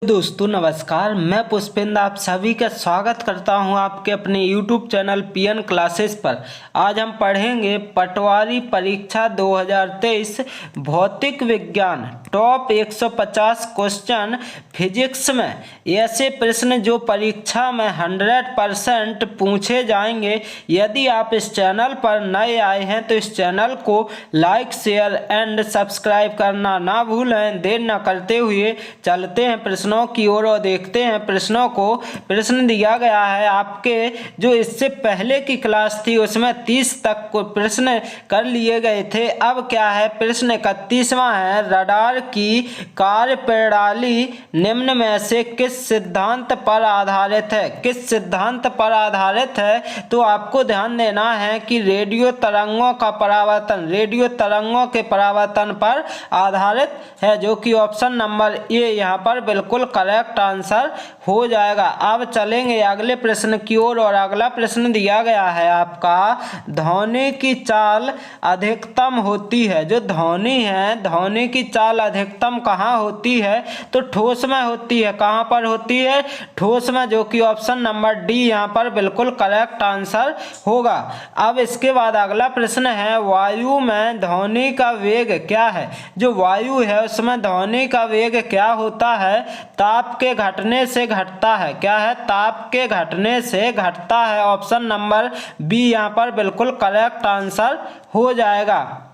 दोस्तों नमस्कार, मैं पुष्पेंद्र आप सभी का स्वागत करता हूं आपके अपने YouTube चैनल पीएन क्लासेस पर। आज हम पढ़ेंगे पटवारी परीक्षा 2023 भौतिक विज्ञान टॉप 150 क्वेश्चन फिजिक्स में ऐसे प्रश्न जो परीक्षा में 100% पूछे जाएंगे। यदि आप इस चैनल पर नए आए हैं तो इस चैनल को लाइक शेयर एंड सब्सक्राइब करना ना भूलें। देर न करते हुए चलते हैं प्रश्नों की ओर और देखते हैं प्रश्नों को। प्रश्न दिया गया है आपके जो इससे पहले की क्लास थी उसमें 30 तक को प्रश्न कर लिए गए थे। अब क्या है, प्रश्न 31वां है। रडार की कार्य प्रणाली निम्न में से किस सिद्धांत पर आधारित है? किस सिद्धांत पर आधारित है? तो आपको ध्यान देना है कि रेडियो तरंगों का परावर्तन, रेडियो तरंगों के परावर्तन पर आधारित है, जो कि ऑप्शन नंबर ए यहाँ पर बिल्कुल करेक्ट आंसर हो जाएगा। अब चलेंगे अगले प्रश्न की ओर और अगला प्रश्न दिया गया है आपका, ध्वनि की चाल अधिकतम होती है। जो ध्वनि है, ध्वनि की चाल अधिकतम कहाँ होती है? तो ठोस में होती है। कहाँ पर होती है? ठोस में, जो कि ऑप्शन नंबर डी यहाँ पर बिल्कुल करेक्ट आंसर होगा। अब इसके बाद अगला प्रश्न है, वायु में ध्वनि का वेग क्या है? जो वायु है उसमें ध्वनि का वेग क्या होता है? ताप के घटने से घटता है। क्या है? ताप के घटने से घटता है। ऑप्शन नंबर बी यहाँ पर बिल्कुल करेक्ट आंसर हो जाएगा।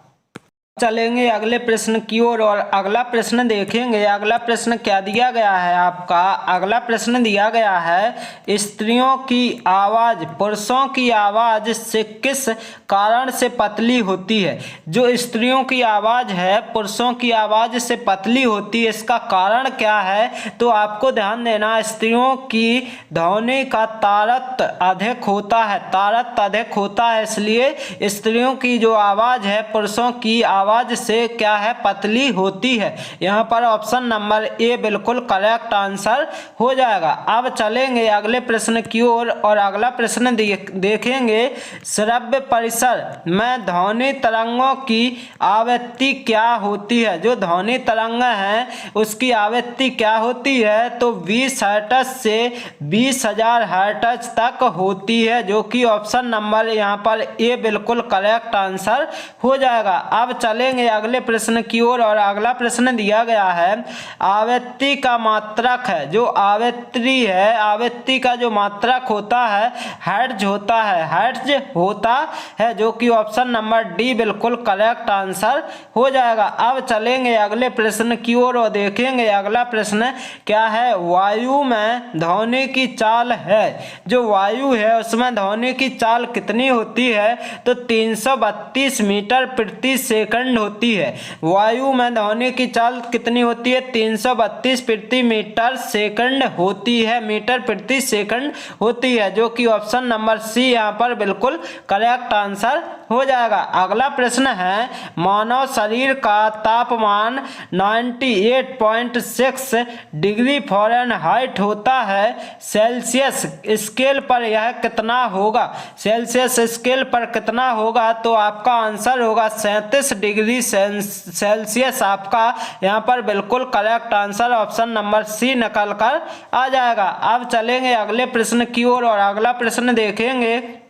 चलेंगे अगले प्रश्न की ओर और अगला प्रश्न देखेंगे। अगला प्रश्न क्या दिया गया है आपका? अगला प्रश्न दिया गया है, स्त्रियों की आवाज पुरुषों की आवाज से किस कारण से पतली होती है? जो स्त्रियों की आवाज है पुरुषों की आवाज से पतली होती है, इसका कारण क्या है? तो आपको ध्यान देना, स्त्रियों की ध्वनि का तारतम्य अधिक होता है, तारतम्य अधिक होता है, इसलिए स्त्रियों की जो आवाज है पुरुषों की आवाज से क्या है? पतली होती है। यहाँ पर ऑप्शन नंबर ए बिल्कुल करेक्ट आंसर हो जाएगा। अब चलेंगे अगले प्रश्न की ओर और अगला प्रश्न देखेंगे, श्रव्य परिसर में ध्वनि तरंगों की आवृत्ति क्या होती है? जो ध्वनि तरंग है उसकी आवृत्ति क्या होती है? तो 20 हर्ट्ज से 20,000 हर्ट्ज तक होती है, जो कि ऑप्शन नंबर यहाँ पर ए बिल्कुल करेक्ट आंसर हो जाएगा। अब चलेंगे अगले प्रश्न की ओर और अगला प्रश्न दिया गया है, आवृत्ति का मात्रक है। जो आवृत्ति है, आवृत्ति का जो मात्रक होता है हर्ट्ज होता है, हर्ट्ज होता है, जो कि ऑप्शन नंबर डी बिल्कुल करेक्ट आंसर हो जाएगा। अब चलेंगे अगले प्रश्न की ओर और देखेंगे अगला प्रश्न क्या है, वायु में ध्वनि की चाल है। जो वायु है उसमें ध्वनि की चाल कितनी होती है? तो 332 मीटर प्रति सेकंड होती है। वायु में ध्वनि की चाल कितनी होती है? 332 प्रति मीटर सेकंड होती है, मीटर प्रति सेकंड होती है, जो कि ऑप्शन नंबर सी यहाँ पर बिल्कुल करेक्ट आंसर हो जाएगा। अगला प्रश्न है, मानव शरीर का तापमान 98.6 डिग्री फ़ारेनहाइट होता है। सेल्सियस स्केल पर यह कितना होगा? सेल्सियस स्केल पर कितना होगा? तो आपका आंसर होगा 37 डिग्री सेल्सियस। आपका यहाँ पर बिल्कुल correct answer option number C निकल कर आ जाएगा। अब चलेंगे अगले प्रश्न की ओर और अगला प्रश्न देखेंगे,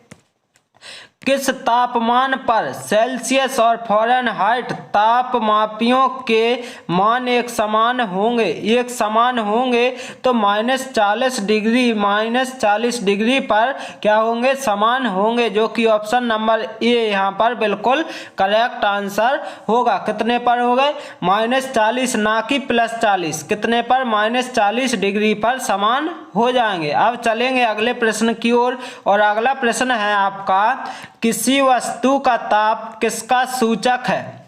किस तापमान पर सेल्सियस और फ़ारेनहाइट तापमापियों के मान एक समान होंगे? एक समान होंगे तो -40 डिग्री पर क्या होंगे? समान होंगे, जो कि ऑप्शन नंबर ए यहाँ पर बिल्कुल करेक्ट आंसर होगा। कितने पर हो गए? -40, ना कि +40। कितने पर? -40 डिग्री पर समान हो जाएंगे। अब चलेंगे अगले प्रश्न की ओर और अगला प्रश्न है आपका, किसी वस्तु का ताप किसका सूचक है?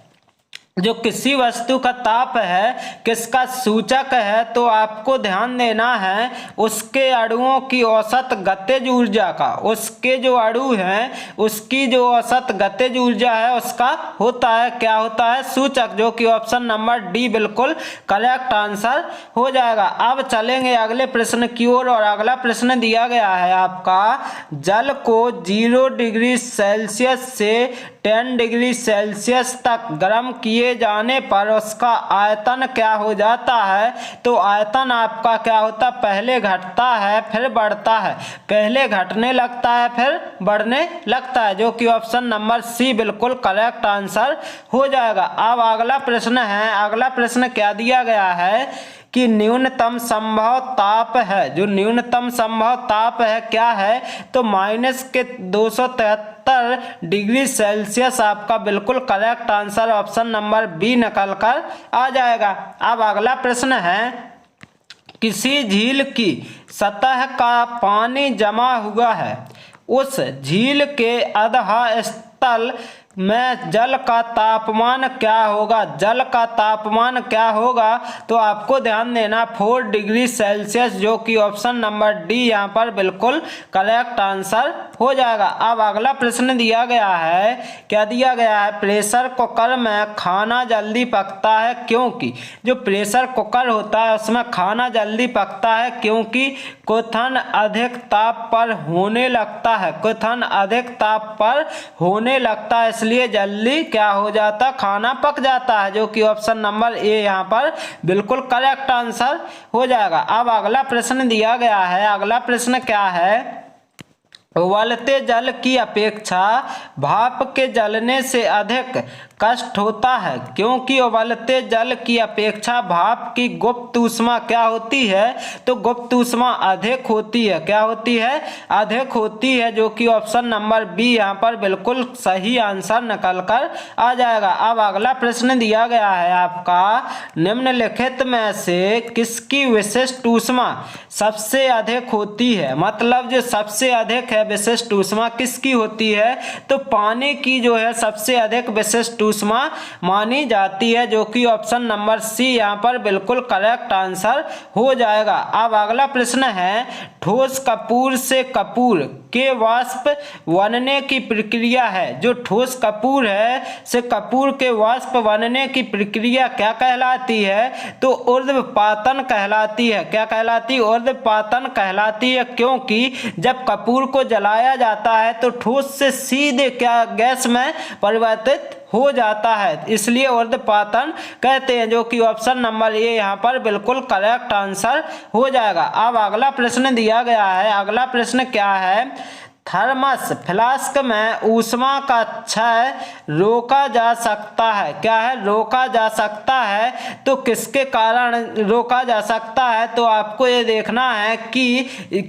जो किसी वस्तु का ताप है किसका सूचक है? तो आपको ध्यान देना है उसके अणुओं की औसत गतिज ऊर्जा का, उसके जो अणु हैं उसकी जो औसत गतिज ऊर्जा है उसका होता है, क्या होता है? सूचक, जो कि ऑप्शन नंबर डी बिल्कुल करेक्ट आंसर हो जाएगा। अब चलेंगे अगले प्रश्न की ओर और अगला प्रश्न दिया गया है आपका, जल को 0 डिग्री सेल्सियस से 10 डिग्री सेल्सियस तक गर्म किए जाने पर उसका आयतन क्या हो जाता है? तो आयतन आपका क्या होता है? पहले घटता है फिर बढ़ता है, पहले घटने लगता है फिर बढ़ने लगता है, जो कि ऑप्शन नंबर सी बिल्कुल करेक्ट आंसर हो जाएगा। अब अगला प्रश्न है, अगला प्रश्न क्या दिया गया है कि न्यूनतम संभव ताप है, जो न्यूनतम संभव ताप है क्या है? तो -273 डिग्री सेल्सियस आपका बिल्कुल correct answer option number B निकल कर आ जाएगा। अब अगला प्रश्न है, किसी झील की सतह का पानी जमा हुआ है, उस झील के अधः तल में जल का तापमान क्या होगा? जल का तापमान क्या होगा? तो आपको ध्यान देना 4 डिग्री सेल्सियस, जो कि ऑप्शन नंबर डी यहाँ पर बिल्कुल करेक्ट आंसर हो जाएगा। अब अगला प्रश्न दिया गया है, क्या दिया गया है? प्रेशर कुकर में खाना जल्दी पकता है क्योंकि, जो प्रेशर कुकर होता है उसमें खाना जल्दी पकता है क्योंकि क्वथन अधिक ताप पर होने लगता है, क्वथन अधिक ताप पर होने लगता है, इसलिए जल्दी क्या हो जाता? खाना पक जाता है, जो कि ऑप्शन नंबर ए यहाँ पर बिल्कुल करेक्ट आंसर हो जाएगा। अब अगला प्रश्न दिया गया है, अगला प्रश्न क्या है? उबलते जल की अपेक्षा भाप के जलने से अधिक कष्ट होता है क्योंकि उबलते जल की अपेक्षा भाप की गुप्त ऊष्मा क्या होती है? तो गुप्त ऊष्मा अधिक होती है, क्या होती है? अधिक होती है, जो कि ऑप्शन नंबर बी यहाँ पर बिल्कुल सही आंसर निकल कर आ जाएगा। अब अगला प्रश्न दिया गया है आपका, निम्नलिखित में से किसकी विशिष्ट ऊष्मा सबसे अधिक होती है? मतलब जो सबसे अधिक है विशिष्ट ऊष्मा किसकी होती है? तो पानी की जो है सबसे अधिक विशिष्ट ऊष्मा मानी जाती है, जो कि ऑप्शन नंबर सी यहाँ पर बिल्कुल करेक्ट आंसर हो जाएगा। अब अगला प्रश्न है, ठोस कपूर से कपूर के वाष्प बनने की प्रक्रिया है, जो ठोस कपूर है से कपूर के वाष्प बनने की प्रक्रिया क्या कहलाती है? तो ऊर्ध्वपातन कहलाती है, क्या कहलाती है? ऊर्ध्वपातन कहलाती है, क्योंकि जब कपूर को जलाया जाता है तो ठोस से सीधे क्या गैस में परिवर्तित हो जाता है, इसलिए ऊर्ध्वपातन कहते हैं, जो कि ऑप्शन नंबर ए यहाँ पर बिल्कुल करेक्ट आंसर हो जाएगा। अब अगला प्रश्न दिया गया है, अगला प्रश्न क्या है? थर्मस फ्लास्क में ऊष्मा का क्षय रोका जा सकता है, क्या है? रोका जा सकता है, तो किसके कारण रोका जा सकता है? तो आपको ये देखना है कि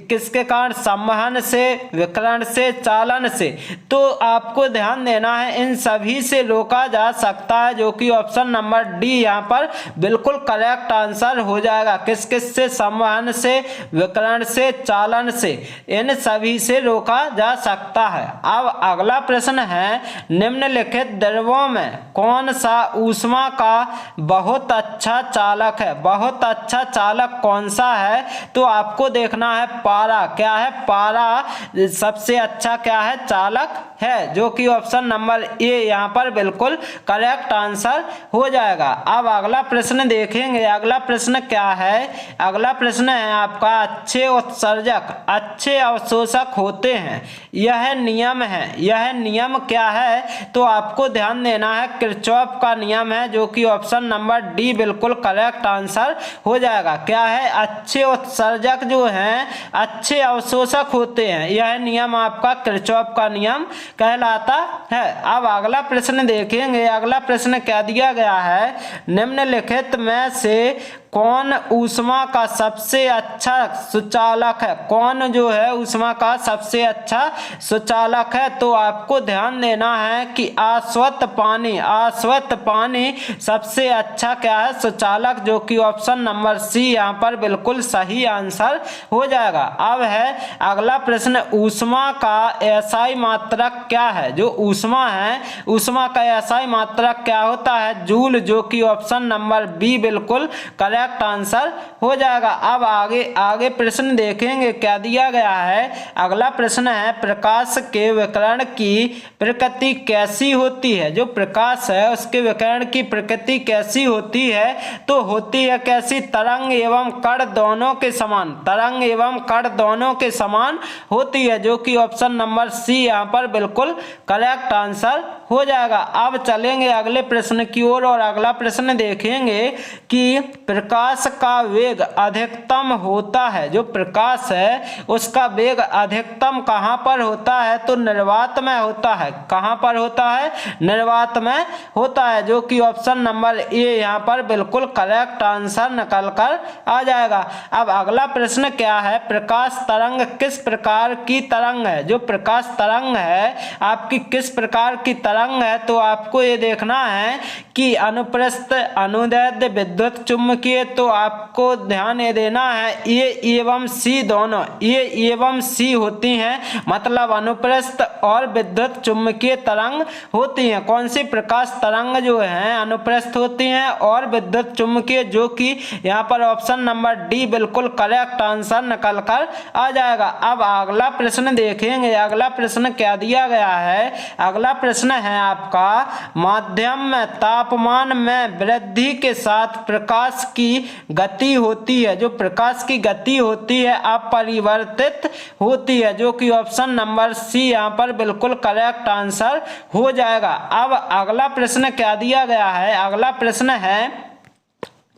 किसके कारण, संवहन से, विकिरण से, चालन से, तो आपको ध्यान देना है इन सभी से रोका जा सकता है, जो कि ऑप्शन नंबर डी यहाँ पर बिल्कुल करेक्ट आंसर हो जाएगा। किस किस से? संवहन से, विकिरण से, चालन से, इन सभी से रोका जा सकता है। अब अगला प्रश्न है, निम्नलिखित द्रवों में कौन सा ऊष्मा का बहुत अच्छा चालक है? बहुत अच्छा चालक कौन सा है? तो आपको देखना है पारा, क्या है? पारा सबसे अच्छा क्या है? चालक है, जो कि ऑप्शन नंबर ए यहाँ पर बिल्कुल करेक्ट आंसर हो जाएगा। अब अगला प्रश्न देखेंगे, अगला प्रश्न क्या है? अगला प्रश्न है आपका, अच्छे उत्सर्जक अच्छे अवशोषक होते हैं, यह नियम है, यह नियम क्या है? तो आपको ध्यान देना है किरचॉफ का नियम है, जो कि ऑप्शन नंबर डी बिल्कुल करेक्ट आंसर हो जाएगा। क्या है? अच्छे उत्सर्जक जो हैं अच्छे अवशोषक होते हैं, यह नियम आपका किरचॉफ का नियम कहलाता है। अब अगला प्रश्न देखेंगे, अगला प्रश्न क्या दिया गया है? निम्नलिखित में से कौन ऊष्मा का सबसे अच्छा सुचालक है? कौन जो है ऊष्मा का सबसे अच्छा सुचालक है? तो आपको ध्यान देना है कि आश्वत पानी, आश्वत पानी सबसे अच्छा क्या है? सुचालक, जो कि ऑप्शन नंबर सी यहाँ पर बिल्कुल सही आंसर हो जाएगा। अब है अगला प्रश्न, ऊष्मा का एसआई मात्रक क्या है? जो ऊष्मा है, ऊष्मा का एसआई मात्रक क्या होता है? जूल, जो कि ऑप्शन नंबर बी बिल्कुल करेक्ट आंसर हो जाएगा। अब आगे प्रश्न देखेंगे, क्या दिया गया है? अगला प्रश्न है, प्रकाश के विकिरण की प्रकृति कैसी होती है? जो प्रकाश है उसके विकिरण की प्रकृति कैसी होती है? तो होती है कैसी? तरंग एवं कण दोनों के समान, तरंग एवं कण दोनों के समान होती है, जो कि ऑप्शन नंबर सी यहाँ पर बिल्कुल करेक्ट आंसर हो जाएगा। अब चलेंगे अगले प्रश्न की ओर और अगला प्रश्न देखेंगे कि प्रकाश का वेग अधिकतम होता है, जो प्रकाश है उसका वेग अधिकतम कहाँ पर होता है, तो निर्वात में होता है। कहाँ पर होता है, निर्वात में होता है, जो कि ऑप्शन नंबर ए यहाँ पर बिल्कुल करेक्ट आंसर निकल कर आ जाएगा। अब अगला प्रश्न क्या है, प्रकाश तरंग किस प्रकार की तरंग है, जो प्रकाश तरंग है आपकी किस प्रकार की तरंग है, तो आपको ये देखना है कि अनुप्रस्थ, अनुदैर्ध्य, विद्युत चुम्बकीय, तो आपको ध्यान ये देना है ए एवं सी दोनों, ए एवं सी होती हैं, मतलब अनुप्रस्थ और विद्युत चुम्बकीय तरंग होती हैं। कौन सी प्रकाश तरंग जो है अनुप्रस्थ होती हैं और विद्युत चुम्बकीय, जो कि यहाँ पर ऑप्शन नंबर डी बिल्कुल करेक्ट आंसर निकल कर आ जाएगा। अब अगला प्रश्न देखेंगे, अगला प्रश्न क्या दिया गया है, अगला प्रश्न है आपका माध्यम में तापमान में वृद्धि के साथ प्रकाश की गति होती है, जो प्रकाश की गति होती है अपरिवर्तित होती है, जो कि ऑप्शन नंबर सी यहाँ पर बिल्कुल करेक्ट आंसर हो जाएगा। अब अगला प्रश्न क्या दिया गया है, अगला प्रश्न है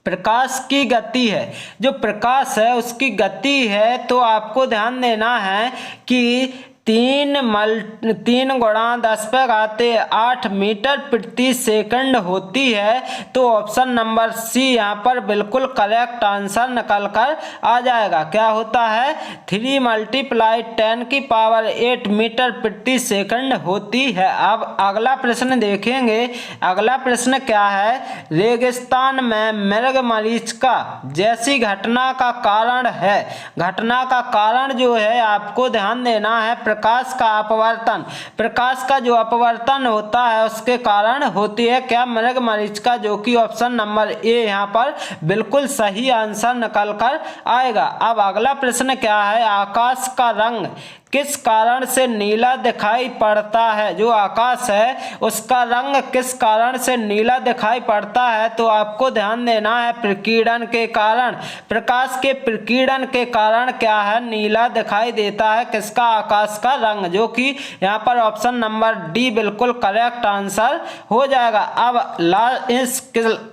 प्रकाश की गति है, जो प्रकाश है उसकी गति है, तो आपको ध्यान देना है कि 3 गुणा 10⁸ मीटर प्रति सेकंड होती है, तो ऑप्शन नंबर सी यहाँ पर बिल्कुल करेक्ट आंसर निकल कर आ जाएगा। क्या होता है, 3 × 10⁸ मीटर प्रति सेकंड होती है। अब अगला प्रश्न देखेंगे, अगला प्रश्न क्या है, रेगिस्तान में मृगमरीचिका जैसी घटना का कारण है, घटना का कारण जो है आपको ध्यान देना है प्रकाश का अपवर्तन, प्रकाश का जो अपवर्तन होता है उसके कारण होती है क्या, मृगमरीचिका, जो कि ऑप्शन नंबर ए यहाँ पर बिल्कुल सही आंसर निकल कर आएगा। अब अगला प्रश्न क्या है, आकाश का रंग किस कारण से नीला दिखाई पड़ता है, जो आकाश है उसका रंग किस कारण से नीला दिखाई पड़ता है, तो आपको ध्यान देना है प्रकीर्णन के कारण, प्रकाश के प्रकीर्णन के कारण क्या है नीला दिखाई देता है, किसका, आकाश का रंग, जो कि यहाँ पर ऑप्शन नंबर डी बिल्कुल करेक्ट आंसर हो जाएगा। अब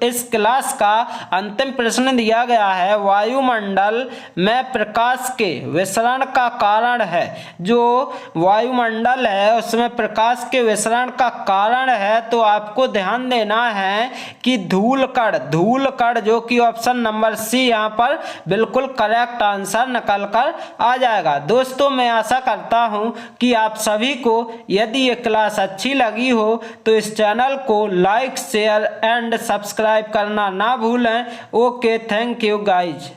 इस क्लास का अंतिम प्रश्न दिया गया है, वायुमंडल में प्रकाश के विसरण का कारण है, जो वायुमंडल है उसमें प्रकाश के विसरण का कारण है, तो आपको ध्यान देना है कि धूल कण, जो कि ऑप्शन नंबर सी यहाँ पर बिल्कुल करेक्ट आंसर निकल कर आ जाएगा। दोस्तों मैं आशा करता हूँ कि आप सभी को यदि ये क्लास अच्छी लगी हो तो इस चैनल को लाइक, शेयर एंड सब्सक्राइब करना ना भूलें। Okay, thank you guys.